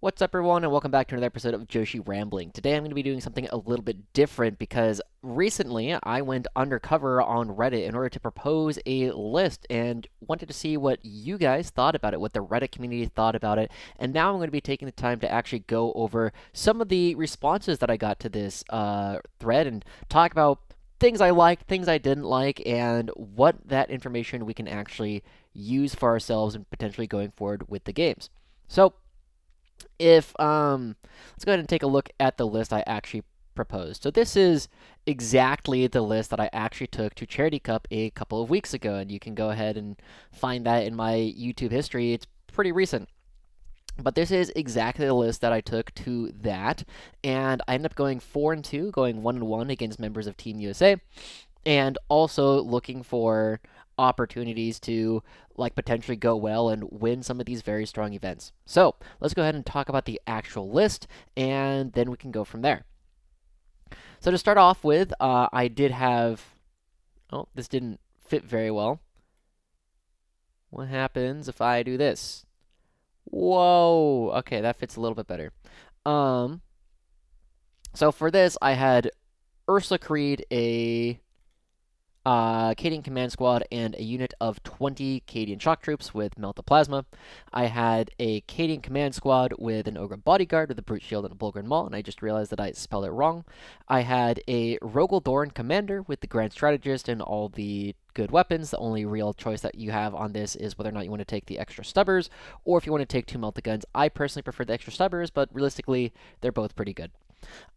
What's up, everyone, and welcome back to another episode of Joushi Rambling. Today I'm going to be doing something a little bit different because recently I went undercover on Reddit in order to propose a list and wanted to see what you guys thought about it, what the Reddit community thought about it, and now I'm going to be taking the time to actually go over some of the responses that I got to this thread and talk about things I liked, things I didn't like, and what that information we can actually use for ourselves and potentially going forward with the games. So, if let's go ahead and take a look at the list I actually proposed. So this is exactly the list that I actually took to Charity Cup a couple of weeks ago, and you can go ahead and find that in my YouTube history. It's pretty recent. But this is exactly the list that I took to that, and I ended up going 4-2, going 1-1 against members of Team USA, and also looking for opportunities to potentially go well and win some of these very strong events. So let's go ahead and talk about the actual list, and then we can go from there. So to start off with, I did have. Oh, this didn't fit very well. What happens if I do this? Whoa. Okay, that fits a little bit better. Um. So for this, I had Ursula Creed, a Cadian Command Squad, and a unit of 20 Cadian Shock Troops with Melt the Plasma. I had a Cadian Command Squad with an Ogre Bodyguard with a Brute Shield and a Bulgarian Maul, and I just realized that I spelled it wrong. I had a Rogel Doran Commander with the Grand Strategist and all the good weapons. The only real choice that you have on this is whether or not you want to take the extra stubbers, or if you want to take 2 Melt the Guns. I personally prefer the extra stubbers, but realistically, they're both pretty good.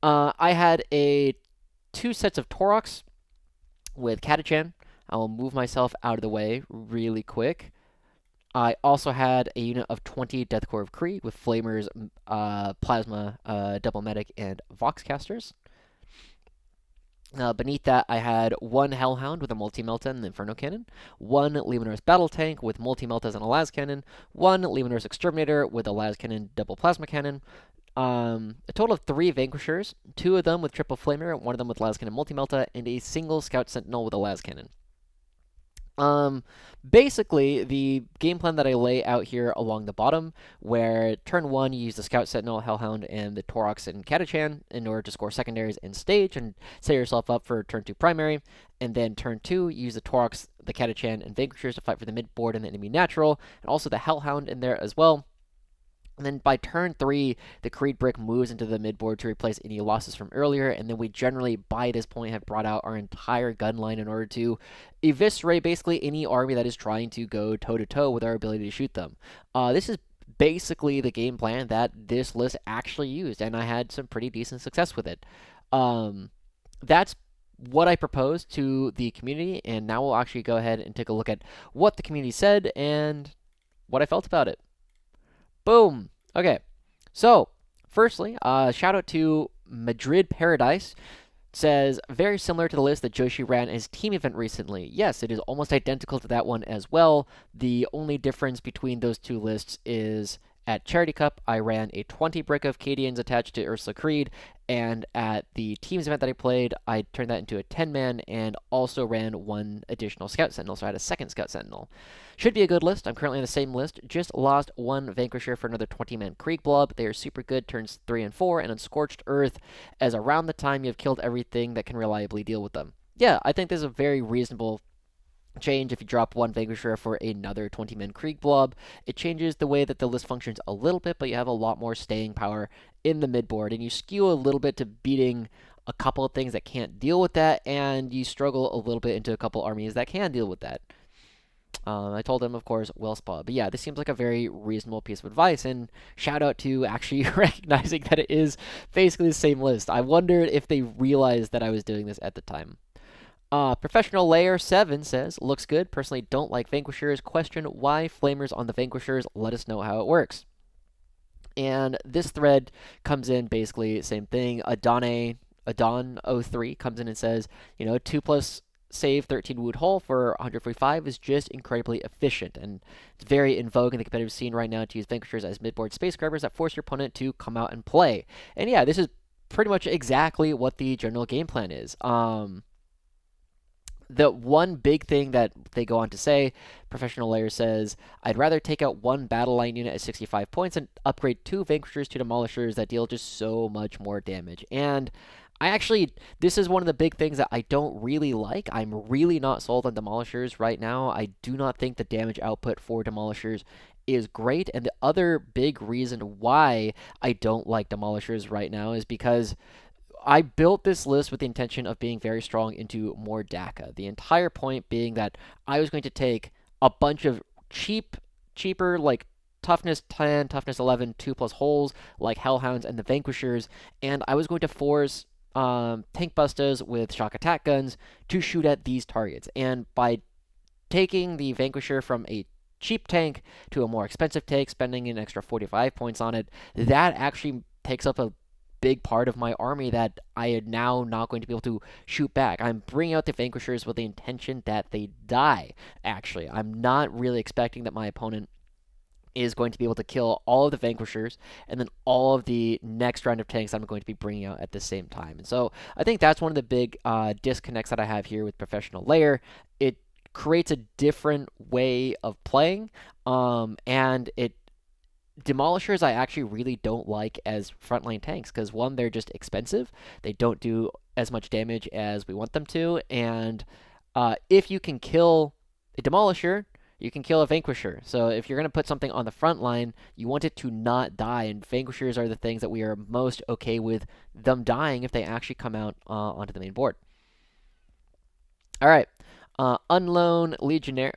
I had 2 sets of Toroks with Katachan. I will move myself out of the way really quick. I also had a unit of 20 Deathcore of Kree with Flamers, Plasma, Double Medic, and Voxcasters. Beneath that, I had 1 Hellhound with a Multi-Melta and Inferno Cannon, 1 Lemonor's Battle Tank with Multi-Meltas and a Las Cannon, 1 Lemonor's Exterminator with a Las Cannon Double Plasma Cannon, a total of 3 Vanquishers, 2 of them with Triple Flamer, 1 of them with Las Cannon Multi-Melta, and a single Scout Sentinel with a Las Cannon. Basically, the game plan that I lay out here along the bottom, where turn 1, you use the Scout Sentinel, Hellhound, and the Toroks and Katachan in order to score secondaries and stage and set yourself up for turn 2 primary, and then turn 2, you use the Toroks, the Katachan, and Vanquishers to fight for the mid board and the enemy natural, and also the Hellhound in there as well. And then by turn 3, the Creed Brick moves into the midboard to replace any losses from earlier, and then we generally, by this point, have brought out our entire gun line in order to eviscerate basically any army that is trying to go toe-to-toe with our ability to shoot them. This is basically the game plan that this list actually used, and I had some pretty decent success with it. That's what I proposed to the community, and now we'll actually go ahead and take a look at what the community said and what I felt about it. Boom. Okay. So, firstly, shout out to Madrid Paradise. Says, very similar to the list that Joushi ran as team event recently. Yes, it is almost identical to that one as well. The only difference between those 2 lists is at Charity Cup, I ran a 20 brick of Cadians attached to Ursula Creed, and at the teams event that I played, I turned that into a 10-man and also ran 1 additional Scout Sentinel, so I had a second Scout Sentinel. Should be a good list. I'm currently on the same list. Just lost 1 Vanquisher for another 20-man Krieg Blob. They are super good, turns 3 and 4, and on Scorched Earth, as around the time you have killed everything that can reliably deal with them. Yeah, I think this is a very reasonable change. If you drop 1 Vanquisher for another 20-man Krieg Blob, it changes the way that the list functions a little bit, but you have a lot more staying power in the midboard, and you skew a little bit to beating a couple of things that can't deal with that, and you struggle a little bit into a couple armies that can deal with that. I told him, of course, well spot. But yeah, this seems like a very reasonable piece of advice, and shout out to actually recognizing that it is basically the same list. I wondered if they realized that I was doing this at the time. Professional Layer 7 says, looks good. Personally don't like Vanquishers. Question why Flamers on the Vanquishers. Let us know how it works. And this thread comes in basically same thing. Adon03 comes in and says, 2+ save 13 wound hull for 145 is just incredibly efficient, and it's very in vogue in the competitive scene right now to use Vanquishers as midboard space grabbers that force your opponent to come out and play. And yeah, this is pretty much exactly what the general game plan is. The one big thing that they go on to say, Professional Layer says, I'd rather take out one battle line unit at 65 points and upgrade two Vanquishers to Demolishers that deal just so much more damage. And this is one of the big things that I don't really like. I'm really not sold on Demolishers right now. I do not think the damage output for Demolishers is great. And the other big reason why I don't like Demolishers right now is because I built this list with the intention of being very strong into more DACA. The entire point being that I was going to take a bunch of cheaper, like toughness 10, toughness 11, 2 plus holes, like Hellhounds and the Vanquishers, and I was going to force tank bustas with shock attack guns to shoot at these targets. And by taking the Vanquisher from a cheap tank to a more expensive tank, spending an extra 45 points on it, that actually takes up a big part of my army that I am now not going to be able to shoot back. I'm bringing out the Vanquishers with the intention that they die, actually. I'm not really expecting that my opponent is going to be able to kill all of the Vanquishers and then all of the next round of tanks I'm going to be bringing out at the same time. And so I think that's one of the big disconnects that I have here with Professional Layer. It creates a different way of playing, and it Demolishers I actually really don't like as frontline tanks because one, they're just expensive. They don't do as much damage as we want them to, and if you can kill a Demolisher, you can kill a Vanquisher. So if you're going to put something on the front line, you want it to not die, and Vanquishers are the things that we are most okay with them dying if they actually come out onto the main board. All right. Unknown Legionnaire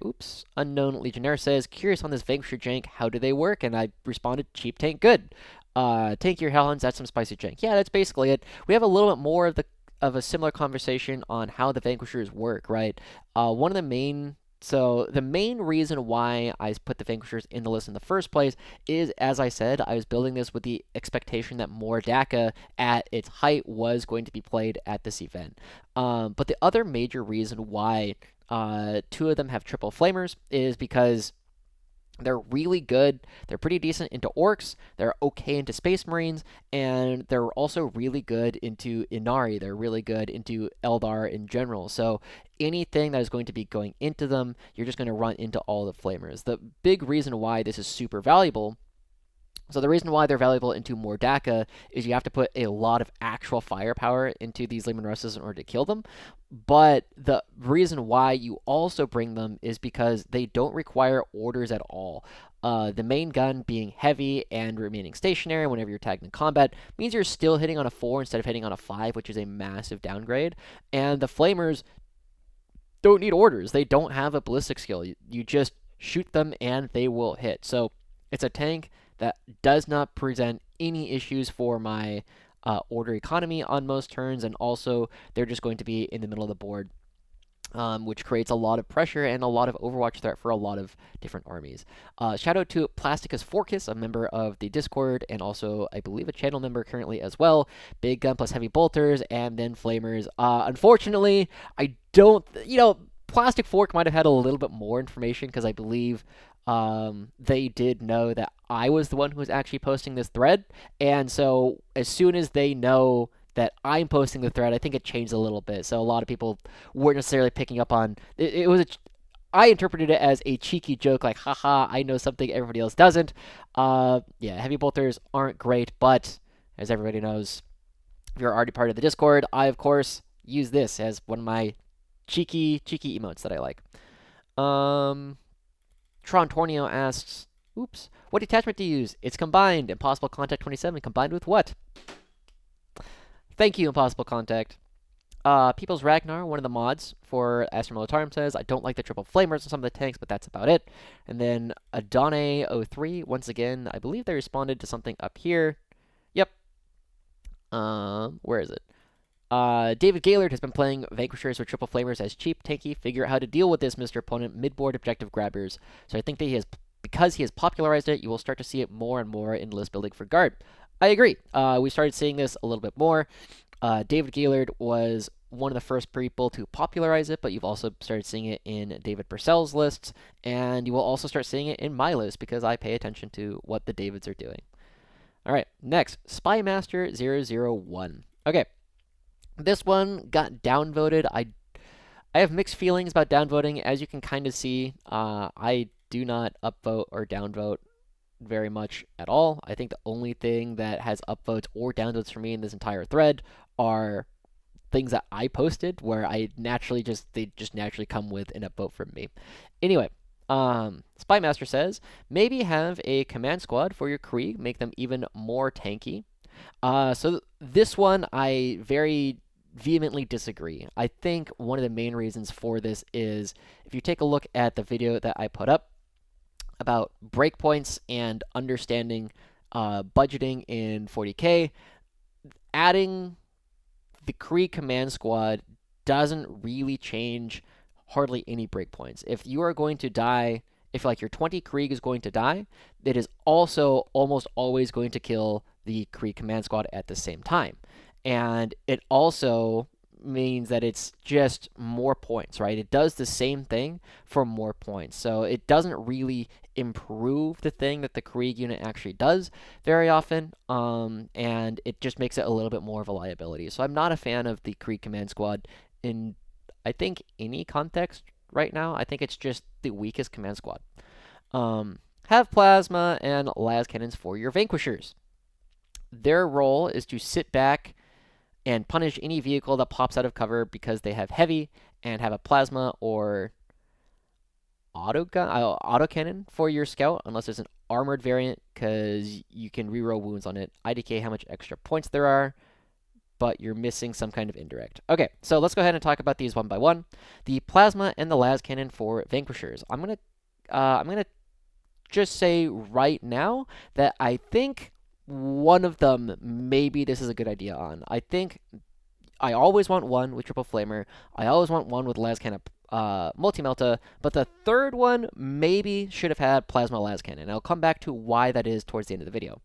says, curious on this Vanquisher jank, how do they work? And I responded, cheap tank, good. Tank your Hellhounds, that's some spicy jank. Yeah, that's basically it. We have a little bit more of a similar conversation on how the Vanquishers work, right? The main reason why I put the Vanquishers in the list in the first place is, as I said, I was building this with the expectation that more DACA at its height was going to be played at this event. But the other major reason why two of them have triple flamers is because they're really good. They're pretty decent into orcs. They're okay into space marines, and they're also really good into Inari. They're really good into Eldar in general. So anything that is going to be going into them, you're just going to run into all the flamers. The big reason why this is super valuable. So the reason why they're valuable into more DACA is you have to put a lot of actual firepower into these Leman Russes in order to kill them. But the reason why you also bring them is because they don't require orders at all. The main gun being heavy and remaining stationary whenever you're tagged in combat means you're still hitting on a 4 instead of hitting on a 5, which is a massive downgrade. And the Flamers don't need orders. They don't have a ballistic skill. You just shoot them and they will hit. So it's a tank that does not present any issues for my order economy on most turns, and also they're just going to be in the middle of the board, which creates a lot of pressure and a lot of Overwatch threat for a lot of different armies. Shout out to Plasticus Forcus, a member of the Discord, and also, I believe, a channel member currently as well. Big gun plus heavy bolters, and then flamers. Unfortunately, I don't, Plastic Fork might have had a little bit more information because I believe they did know that I was the one who was actually posting this thread, and so as soon as they know that I'm posting the thread, I think it changed a little bit. So a lot of people weren't necessarily picking up on it. I interpreted it as a cheeky joke, like, haha, I know something everybody else doesn't. Yeah, heavy bolters aren't great, but as everybody knows, if you're already part of the Discord, I, of course, use this as one of my cheeky emotes that I like. Tron Tornio asks, what detachment do you use? It's combined. Impossible Contact 27 combined with what? Thank you, Impossible Contact. People's Ragnar, one of the mods for Astra Militarum, says, I don't like the triple flamers on some of the tanks, but that's about it. And then Adone03, once again, I believe they responded to something up here. Yep. Where is it? David Gaylord has been playing Vanquishers with triple flamers as cheap, tanky. Figure out how to deal with this, Mr. Opponent. Midboard objective grabbers. So I think that because he has popularized it, you will start to see it more and more in list building for guard. I agree. We started seeing this a little bit more. David Gaylord was one of the first people to popularize it, but you've also started seeing it in David Purcell's lists, and you will also start seeing it in my list because I pay attention to what the Davids are doing. All right, next, Spymaster001. Okay. This one got downvoted. I have mixed feelings about downvoting, as you can kind of see. I do not upvote or downvote very much at all. I think the only thing that has upvotes or downvotes for me in this entire thread are things that I posted where they just naturally come with an upvote from me. Anyway, Spymaster says maybe have a command squad for your Krieg, make them even more tanky. So this one I very vehemently disagree. I think one of the main reasons for this is if you take a look at the video that I put up about breakpoints and understanding budgeting in 40K, adding the Krieg command squad doesn't really change hardly any breakpoints. If you are going to die, if like your 20 Krieg is going to die, it is also almost always going to kill the Krieg command squad at the same time. And it also means that it's just more points, right? It does the same thing for more points. So it doesn't really improve the thing that the Krieg unit actually does very often, and it just makes it a little bit more of a liability. So I'm not a fan of the Krieg command squad in, I think, any context right now. I think it's just the weakest command squad. Have plasma and las cannons for your vanquishers. Their role is to sit back and punish any vehicle that pops out of cover because they have heavy and have a plasma or autocannon for your scout, unless it's an armored variant, because you can reroll wounds on it. IDK how much extra points there are, but you're missing some kind of indirect. Okay, so let's go ahead and talk about these one by one. The plasma and the las cannon for vanquishers. I'm gonna just say right now that I think one of them, maybe this is a good idea on. I think I always want one with triple flamer. I always want one with las cannon multi-melta, but the third one maybe should have had plasma las cannon. I'll come back to why that is towards the end of the video.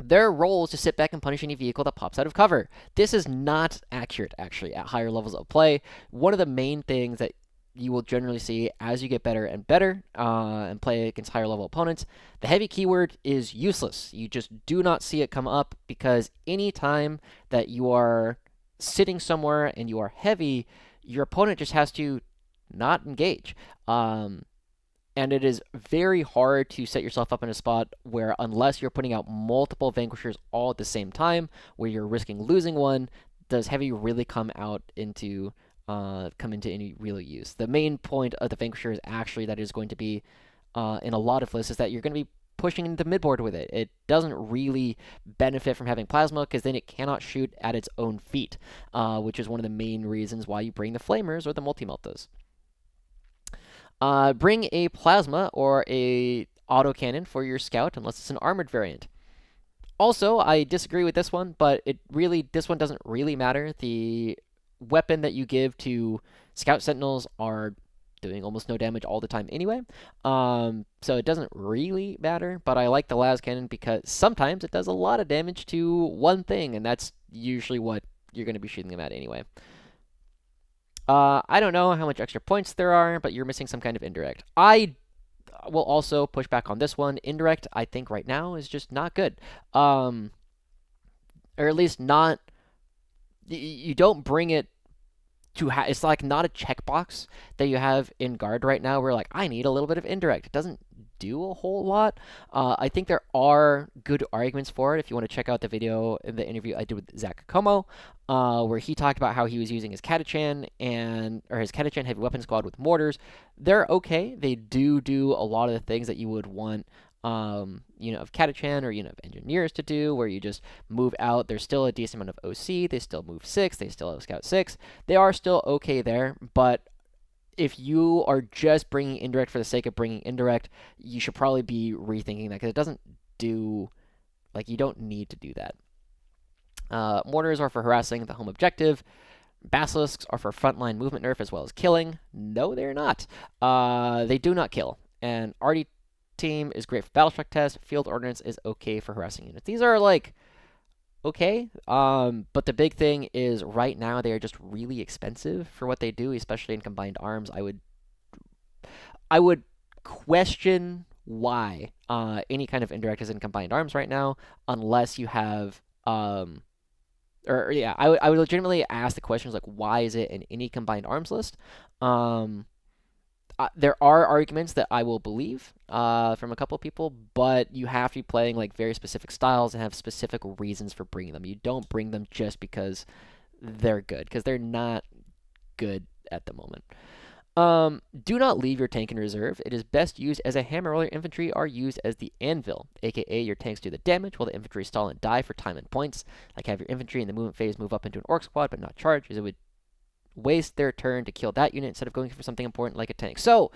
Their role is to sit back and punish any vehicle that pops out of cover. This is not accurate, actually, at higher levels of play. One of the main things that you will generally see as you get better and better and play against higher level opponents, the heavy keyword is useless. You just do not see it come up because any time that you are sitting somewhere and you are heavy, your opponent just has to not engage. And it is very hard to set yourself up in a spot where, unless you're putting out multiple vanquishers all at the same time, where you're risking losing one, does heavy really come into any real use. The main point of the vanquisher is actually that it is going to be in a lot of lists is that you're going to be pushing into midboard with it. It doesn't really benefit from having plasma because then it cannot shoot at its own feet, which is one of the main reasons why you bring the flamers or the multi-meltas. Bring a plasma or a autocannon for your scout unless it's an armored variant. Also, I disagree with this one, but this one doesn't really matter. The weapon that you give to scout sentinels are doing almost no damage all the time anyway. So it doesn't really matter, but I like the las cannon because sometimes it does a lot of damage to one thing, and that's usually what you're going to be shooting them at anyway. I don't know how much extra points there are, but you're missing some kind of indirect. I will also push back on this one. Indirect, I think right now is just not good. Or at least not... You don't bring it to it's like not a checkbox that you have in guard right now where like I need a little bit of indirect. It doesn't do a whole lot. I think there are good arguments for it. If you want to check out the video in the interview I did with Zach Como, where he talked about how he was using his Catachan or his Catachan heavy weapon squad with mortars. They're okay. They do a lot of the things that you would want of Catachan or, of engineers to do, where you just move out. There's still a decent amount of OC. They still move 6. They still have Scout 6. They are still okay there, but if you are just bringing indirect for the sake of bringing indirect, you should probably be rethinking that because it doesn't do, you don't need to do that. Mortars are for harassing the home objective. Basilisks are for frontline movement nerf as well as killing. No, they're not. They do not kill. And RD team is great for battle test. Field ordnance is okay for harassing units. These are okay. But the big thing is right now they are just really expensive for what they do, especially in combined arms. I would question why any kind of indirect is in combined arms right now, unless you have or yeah, I would legitimately ask the questions like, why is it in any combined arms list? Um, there are arguments that I will believe from a couple of people, but you have to be playing like very specific styles and have specific reasons for bringing them. You don't bring them just because they're good, because they're not good at the moment. Do not leave your tank in reserve. It is best used as a hammer while your infantry are used as the anvil, aka your tanks do the damage while the infantry stall and die for time and points. Like have your infantry in the movement phase move up into an orc squad but not charge, as it would waste their turn to kill that unit instead of going for something important like a tank. So,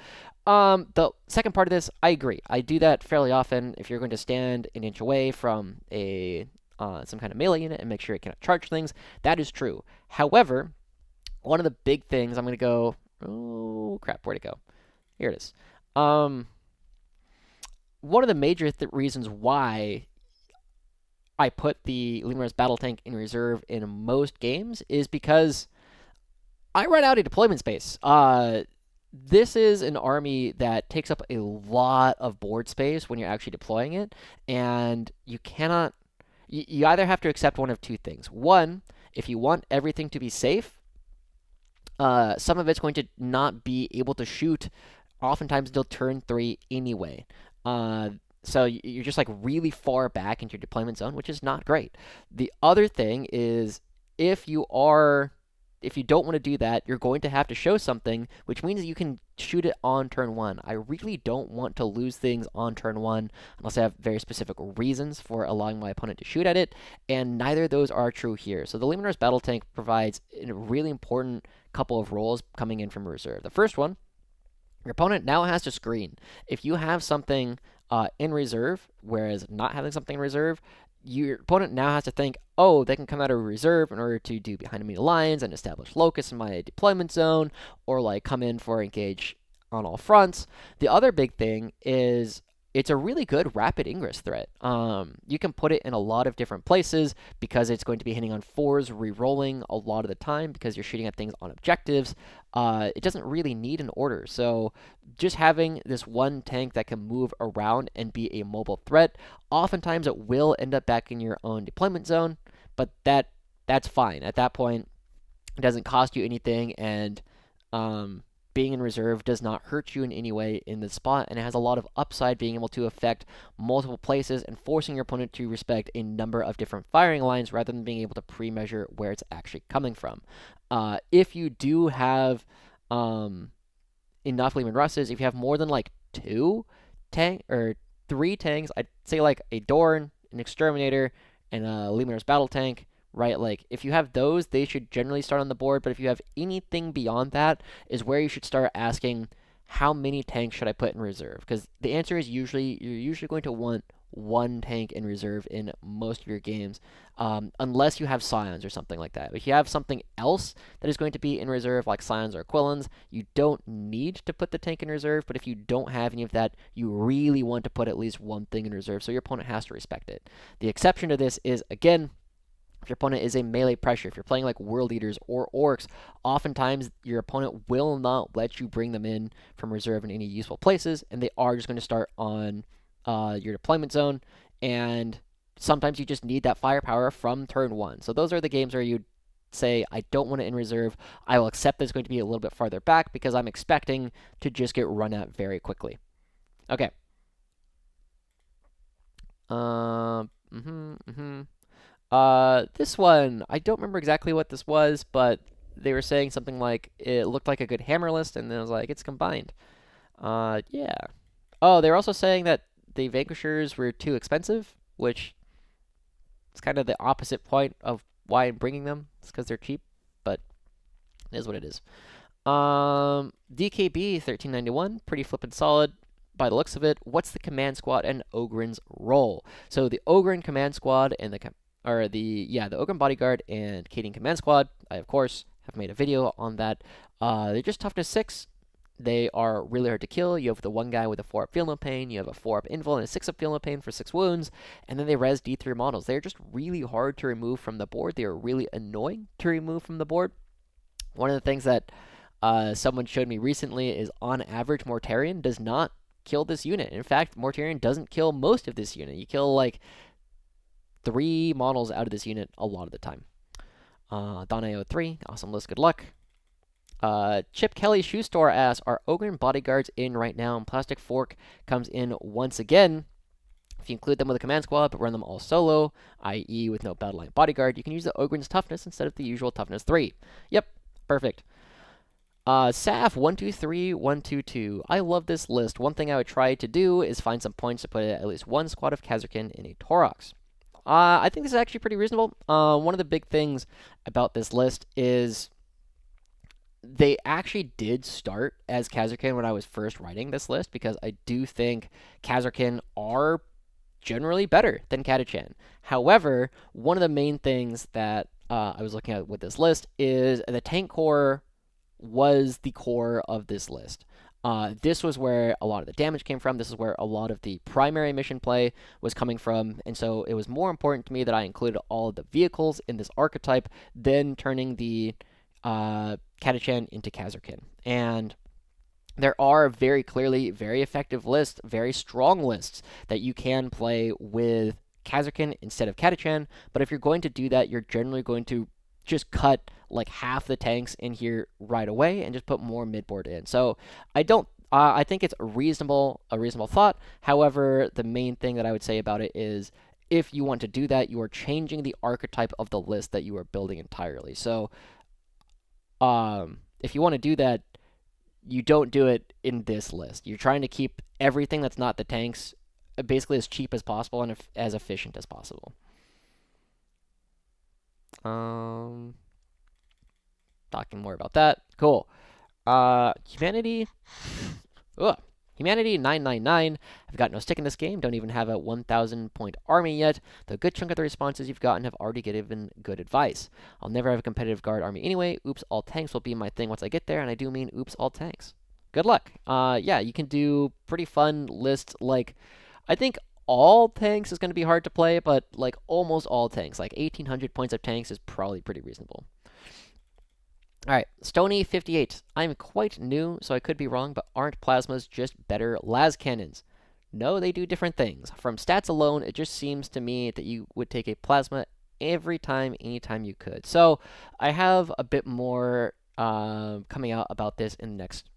the second part of this, I agree. I do that fairly often. If you're going to stand an inch away from a some kind of melee unit and make sure it cannot charge things, that is true. However, one of the big things I'm going to go. Oh crap! Where'd it go? Here it is. Um, one of the major reasons why I put the Lemur's battle tank in reserve in most games is because I run out of deployment space. This is an army that takes up a lot of board space when you're actually deploying it, and you cannot. You either have to accept one of two things. One, if you want everything to be safe, some of it's going to not be able to shoot oftentimes until turn 3 anyway. Uh, so you're just like really far back into your deployment zone, which is not great. The other thing is if you are if you don't want to do that, you're going to have to show something, which means that you can shoot it on turn 1. I really don't want to lose things on turn 1 unless I have very specific reasons for allowing my opponent to shoot at it, and neither of those are true here. So the Luminar's Battle Tank provides a really important couple of roles coming in from reserve. The first one, your opponent now has to screen. If you have something in reserve, whereas not having something in reserve, your opponent now has to think, oh, they can come out of reserve in order to do behind enemy lines and establish locus in my deployment zone, or like come in for engage on all fronts. The other big thing is it's a really good rapid ingress threat. You can put it in a lot of different places because it's going to be hitting on 4s, re-rolling a lot of the time because you're shooting at things on objectives. It doesn't really need an order. So just having this one tank that can move around and be a mobile threat, oftentimes it will end up back in your own deployment zone, but that's fine. At that point, it doesn't cost you anything, and being in reserve does not hurt you in any way in the spot, and it has a lot of upside being able to affect multiple places and forcing your opponent to respect a number of different firing lines rather than being able to pre-measure where it's actually coming from. If you do have enough Lehman Russes, if you have more than like 2 tank or 3 tanks, I'd say like a Dorn, an Exterminator, and a Lehman's Battle Tank, right? Like, if you have those, they should generally start on the board, but if you have anything beyond that, is where you should start asking, how many tanks should I put in reserve? Because the answer is you're usually going to want one tank in reserve in most of your games, unless you have Scions or something like that. If you have something else that is going to be in reserve, like Scions or Aquilons, you don't need to put the tank in reserve, but if you don't have any of that, you really want to put at least one thing in reserve, so your opponent has to respect it. The exception to this is, again, if your opponent is a melee pressure, if you're playing like World Eaters or Orcs, oftentimes your opponent will not let you bring them in from reserve in any useful places, and they are just going to start on your deployment zone, and sometimes you just need that firepower from turn 1. So those are the games where you say, I don't want it in reserve. I will accept that it's going to be a little bit farther back because I'm expecting to just get run at very quickly. Okay. This one, I don't remember exactly what this was, but they were saying something like it looked like a good hammer list, and then I was like, it's combined. Yeah. Oh, they were also saying that the Vanquishers were too expensive, which is kind of the opposite point of why I'm bringing them. It's because they're cheap, but it is what it is. DKB 1391, pretty flippin' solid by the looks of it. What's the command squad and Ogryn's role? So the Ogryn command squad and the Ogryn bodyguard and Cadian command squad, I of course have made a video on that. They're just toughness 6. They are really hard to kill. You have the one guy with a 4-up Feel No Pain, you have a 4-up Invul and a 6-up Feel No Pain for 6 wounds, and then they res D3 models. They're just really hard to remove from the board. They are really annoying to remove from the board. One of the things that someone showed me recently is, on average, Mortarion does not kill this unit. In fact, Mortarion doesn't kill most of this unit. You kill like 3 models out of this unit a lot of the time. Donio 3, awesome list, good luck. Chip Kelly Shoe Store asks, are Ogre and Bodyguards in right now? And Plastic Fork comes in once again. If you include them with a command squad, but run them all solo, i.e. with no battle line bodyguard, you can use the Ogren's toughness instead of the usual toughness 3. Yep, perfect. Saf 123122. I love this list. One thing I would try to do is find some points to put at least one squad of Kazarkin in a Torox. I think this is actually pretty reasonable. One of the big things about this list is they actually did start as Kazarkin when I was first writing this list, because I do think Kazarkin are generally better than Catachan. However, one of the main things that I was looking at with this list is the tank core was the core of this list. This was where a lot of the damage came from. This is where a lot of the primary mission play was coming from. And so it was more important to me that I included all of the vehicles in this archetype than turning the Catachan into Kazarkin. And there are very clearly very effective lists, very strong lists that you can play with Kazarkin instead of Catachan. But if you're going to do that, you're generally going to just cut like half the tanks in here right away and just put more midboard in. So I don't. I think it's a reasonable thought. However, the main thing that I would say about it is, if you want to do that, you are changing the archetype of the list that you are building entirely. So, if you want to do that, you don't do it in this list. You're trying to keep everything that's not the tanks basically as cheap as possible and as efficient as possible. Talking more about that. Cool. Humanity. Ugh. Humanity 999. I've got no stick in this game. Don't even have a 1,000 point army yet. The good chunk of the responses you've gotten have already given good advice. I'll never have a competitive guard army anyway. Oops, all tanks will be my thing once I get there, and I do mean oops, all tanks. Good luck. Yeah, you can do pretty fun lists. Like, I think all tanks is going to be hard to play, but like almost all tanks, like 1,800 points of tanks is probably pretty reasonable. Alright, Stony58. I'm quite new, so I could be wrong, but aren't plasmas just better las cannons? No, they do different things. From stats alone, it just seems to me that you would take a plasma every time, anytime you could. So, I have a bit more coming out about this in the next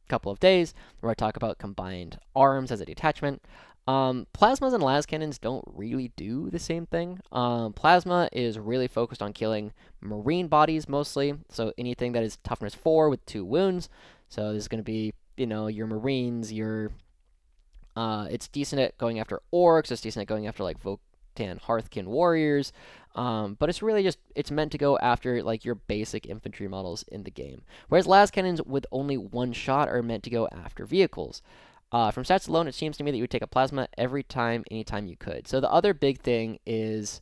couple of days, where I talk about combined arms as a detachment. Plasmas and las cannons don't really do the same thing. Plasma is really focused on killing marine bodies mostly, so anything that is toughness 4 with 2 wounds. So this is going to be, your marines, it's decent at going after orcs, it's decent at going after like Votan Hearthkin warriors, but it's really just, it's meant to go after like your basic infantry models in the game. Whereas las cannons with only one shot are meant to go after vehicles. From stats alone, it seems to me that you would take a plasma every time, anytime you could. So the other big thing is,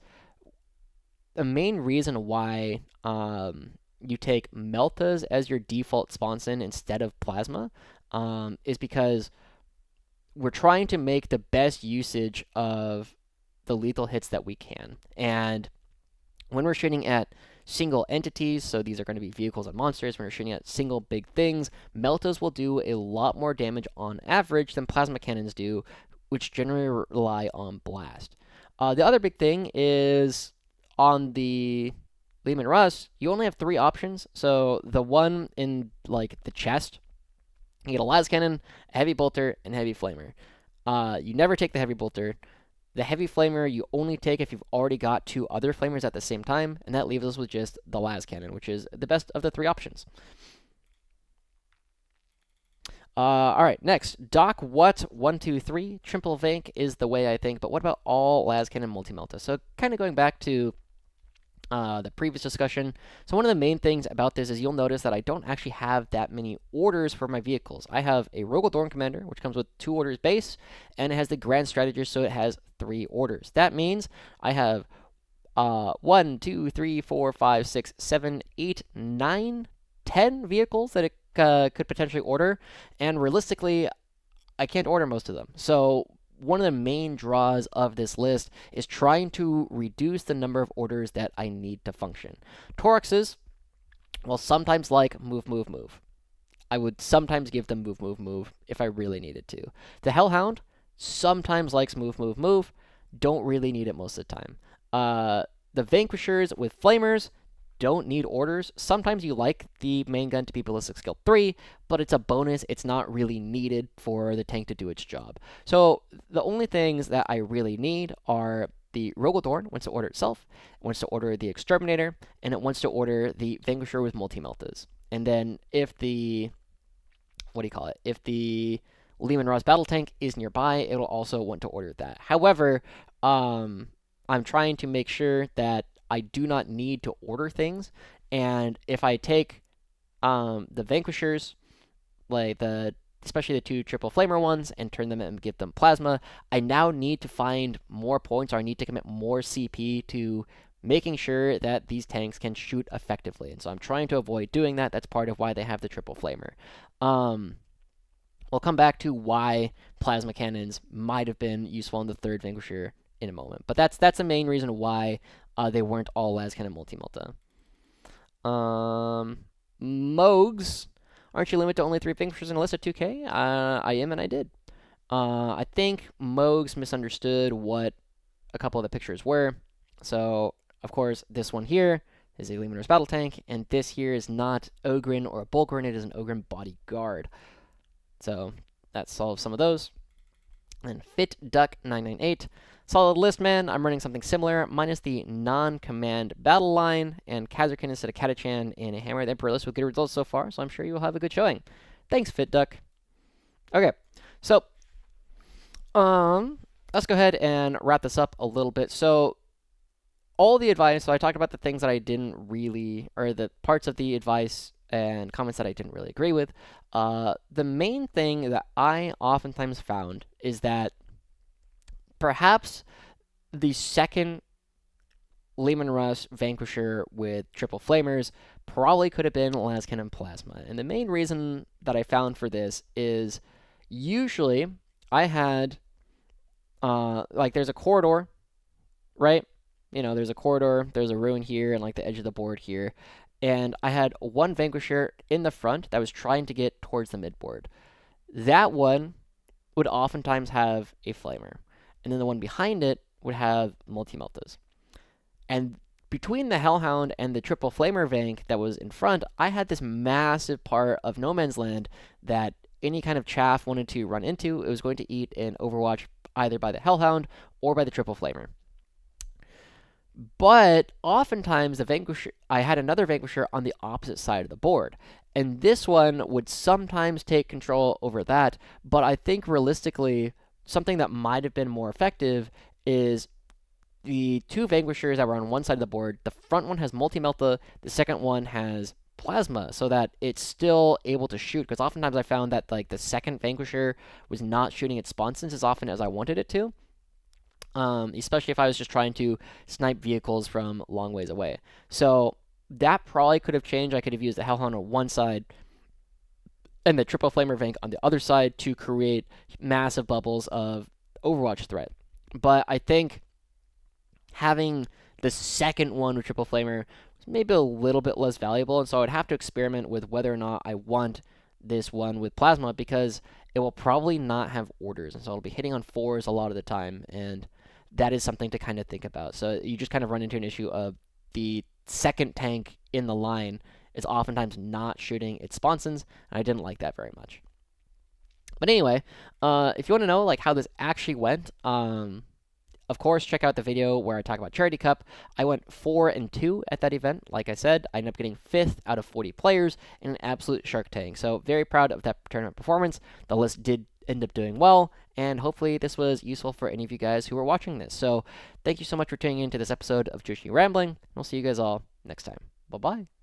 the main reason why you take Meltas as your default sponson instead of plasma is because we're trying to make the best usage of the lethal hits that we can. And when we're shooting at single entities, so these are going to be vehicles and monsters, when we're shooting at single big things, Meltas will do a lot more damage on average than plasma cannons do, which generally rely on blast. The other big thing is, on the Lehman Russ, you only have 3 options. So the one in like the chest, you get a las cannon, a heavy bolter, and a heavy flamer. You never take the heavy bolter. The heavy flamer you only take if you've already got 2 other flamers at the same time, and that leaves us with just the las cannon, which is the best of the 3 options. Alright, next. Doc What 123. Triple Vank is the way, I think, but what about all las cannon multi-melta? So kind of going back to the previous discussion. So one of the main things about this is you'll notice that I don't actually have that many orders for my vehicles. I have a Rogel Dorn Commander, which comes with 2 orders base, and it has the Grand Strategist, so it has 3 orders. That means I have 1, 2, 3, 4, 5, 6, 7, 8, 9, 10 vehicles that it could potentially order, and realistically, I can't order most of them. So one of the main draws of this list is trying to reduce the number of orders that I need to function. Toraxes will sometimes like move, move, move. I would sometimes give them move, move, move if I really needed to. The Hellhound sometimes likes move, move, move. Don't really need it most of the time. The Vanquishers with Flamers don't need orders. Sometimes you like the main gun to be ballistic skill 3, but it's a bonus. It's not really needed for the tank to do its job. So the only things that I really need are the Rogaldorn wants to order itself, it wants to order the Exterminator, and it wants to order the Vanquisher with multi-meltas. And then if the, what do you call it? If the Lehman Ross battle tank is nearby, it'll also want to order that. However, I'm trying to make sure that I do not need to order things. And if I take the Vanquishers, like especially the 2 triple flamer ones, and turn them and give them plasma, I now need to find more points, or I need to commit more CP to making sure that these tanks can shoot effectively. And so I'm trying to avoid doing that. That's part of why they have the triple flamer. We'll come back to why plasma cannons might have been useful in the 3rd Vanquisher in a moment. But that's the main reason why they weren't all las cannon multi-melta. Mogs, aren't you limited to only 3 Vanquishers in a list of 2K? I am, and I did. I think Mogs misunderstood what a couple of the pictures were. So, of course, this one here is a Lehman Russ battle tank, and this here is not Ogren or a Bulgren, it is an Ogren bodyguard. So, that solves some of those. And FitDuck998. Solid list, man. I'm running something similar, minus the non-command battle line, and Kazurkin instead of Katachan in a Hammer the Emperor list with good results so far, so I'm sure you will have a good showing. Thanks, FitDuck. Okay, so, let's go ahead and wrap this up a little bit. So, all the advice, so I talked about the things that I didn't really, or the parts of the advice and comments that I didn't really agree with. The main thing that I oftentimes found is that perhaps the second Lehman Russ Vanquisher with triple flamers probably could have been las cannon plasma. And the main reason that I found for this is usually I had, like, there's a corridor, right? You know, there's a corridor, there's a ruin here, and like the edge of the board here. And I had one Vanquisher in the front that was trying to get towards the midboard. That one would oftentimes have a flamer. And then the one behind it would have multi-meltas. And between the Hellhound and the triple flamer Vank that was in front, I had this massive part of no man's land that any kind of chaff wanted to run into. It was going to eat in Overwatch either by the Hellhound or by the triple flamer. But oftentimes the Vanquisher, I had another Vanquisher on the opposite side of the board. And this one would sometimes take control over that. But I think realistically, something that might have been more effective is the 2 Vanquishers that were on one side of the board. The front one has multi-melta, the second one has plasma, so that it's still able to shoot. Because oftentimes I found that like the second Vanquisher was not shooting its sponsons as often as I wanted it to. Especially if I was just trying to snipe vehicles from long ways away. So that probably could have changed. I could have used the Hellhound on one side and the triple flamer Vank on the other side to create massive bubbles of Overwatch threat. But I think having the second one with triple flamer was maybe a little bit less valuable, and so I would have to experiment with whether or not I want this one with plasma, because it will probably not have orders, and so it'll be hitting on 4s a lot of the time, and that is something to kind of think about. So you just kind of run into an issue of the second tank in the line is oftentimes not shooting its sponsons, and I didn't like that very much. But anyway, if you want to know like how this actually went, of course, check out the video where I talk about Charity Cup. I went 4-2 at that event. Like I said, I ended up getting 5th out of 40 players in an absolute shark tank. So very proud of that tournament performance. The list did end up doing well, and hopefully this was useful for any of you guys who are watching this. So thank you so much for tuning in to this episode of Joushi Rambling. We'll see you guys all next time. Bye-bye.